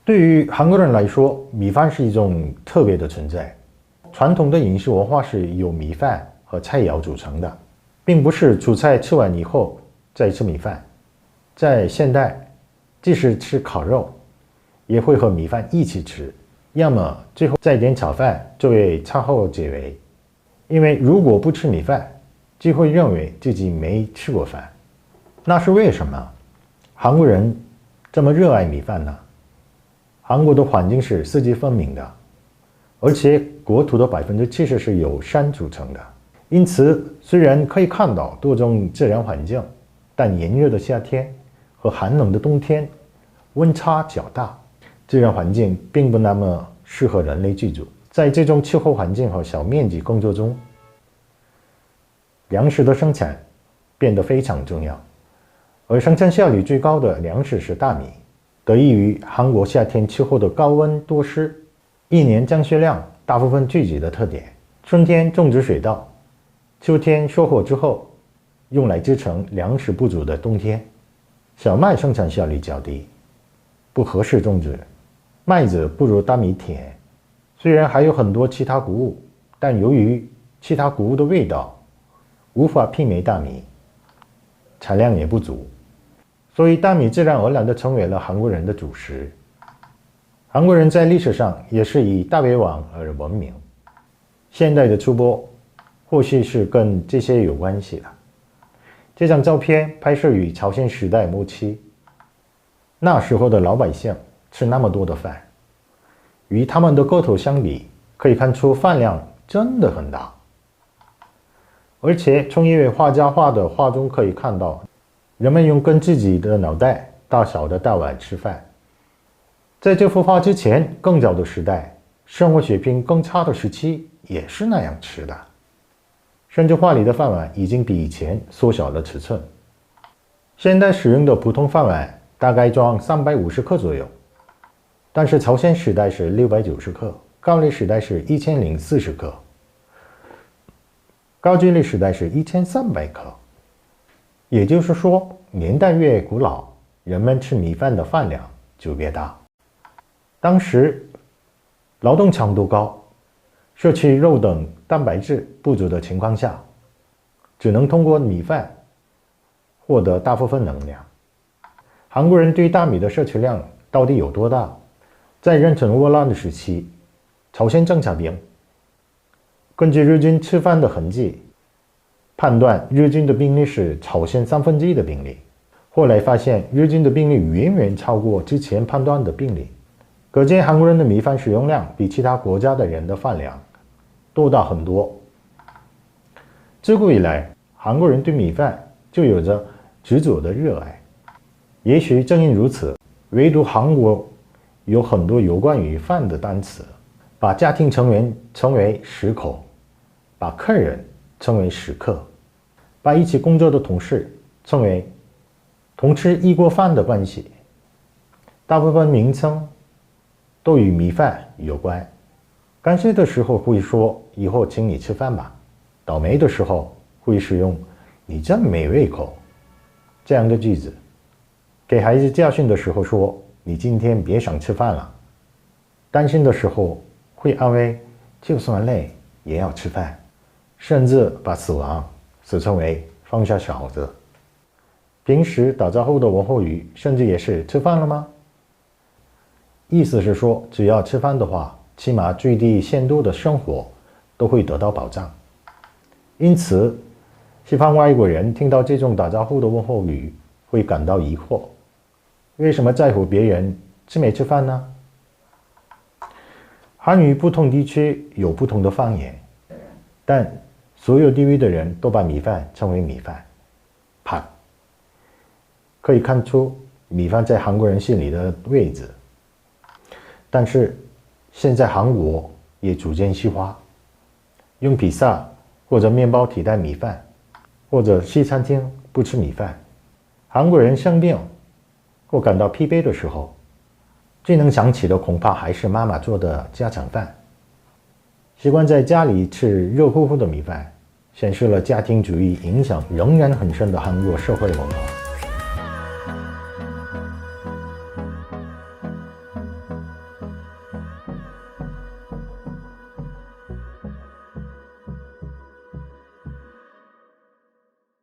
对于韩国人来说，米饭是一种特别的存在。传统的饮食文化是由米饭和菜肴组成的，并不是主菜吃完以后再吃米饭。在现代，即使吃烤肉，也会和米饭一起吃，要么最后再点炒饭作为餐后结尾。因为如果不吃米饭，就会认为自己没吃过饭。那是为什么？韩国人这么热爱米饭呢？韩国的环境是四季分明的，而且国土的70%是由山组成的，因此虽然可以看到多种自然环境，但炎热的夏天和寒冷的冬天温差较大，自然环境并不那么适合人类居住。在这种气候环境和小面积工作中，粮食的生产变得非常重要，而生产效率最高的粮食是大米。得益于韩国夏天气候的高温多湿，一年降雪量大部分聚集的特点，春天种植水稻，秋天收获之后用来支撑粮食不足的冬天。小麦生产效率较低，不合适种植，麦子不如大米甜。虽然还有很多其他谷物，但由于其他谷物的味道无法媲美大米，产量也不足，所以大米自然而然地成为了韩国人的主食。韩国人在历史上也是以大胃王而闻名，现代的出播或许是跟这些有关系的。这张照片拍摄于朝鲜时代末期，那时候的老百姓吃那么多的饭，与他们的个头相比，可以看出饭量真的很大。而且从一位画家画的画中可以看到，人们用跟自己的脑袋大小的大碗吃饭。在这幅画之前，更早的时代，生活水平更差的时期也是那样吃的，甚至画里的饭碗已经比以前缩小了尺寸。现在使用的普通饭碗大概装350克左右，但是朝鲜时代是690克，高丽时代是1040克，高句丽时代是1300克。也就是说，年代越古老，人们吃米饭的饭量就越大。当时劳动强度高，摄取肉等蛋白质不足的情况下，只能通过米饭获得大部分能量。韩国人对大米的摄取量到底有多大？在壬辰倭乱的时期，朝鲜侦察兵根据日军吃饭的痕迹，判断日军的兵力是朝鲜1/3的兵力。后来发现日军的兵力远远超过之前判断的兵力，可见韩国人的米饭使用量比其他国家的人的饭量多大很多。自古以来，韩国人对米饭就有着执着的热爱。也许正因如此，唯独韩国有很多有关于饭的单词，把家庭成员称为食口，把客人称为食客，把一起工作的同事称为同吃一锅饭的关系。大部分名称都与米饭有关。感谢的时候会说以后请你吃饭吧，倒霉的时候会使用你真没胃口这样的句子。给孩子教训的时候说你今天别想吃饭了。担心的时候会安慰就算累也要吃饭，甚至把死亡视称为放下勺子。平时打招呼的问候语甚至也是吃饭了吗？意思是说，只要吃饭的话，起码最低限度的生活都会得到保障。因此，西方外国人听到这种打招呼的问候语会感到疑惑，为什么在乎别人吃没吃饭呢？韩语不同地区有不同的方言，但所有地域的人都把米饭称为米饭밥。可以看出米饭在韩国人心里的位置。但是现在韩国也逐渐西化，用披萨或者面包替代米饭，或者西餐厅不吃米饭。韩国人生病或感到疲惫的时候，最能想起的恐怕还是妈妈做的家常饭。习惯在家里吃热乎乎的米饭，显示了家庭主义影响仍然很深的韩国社会文化。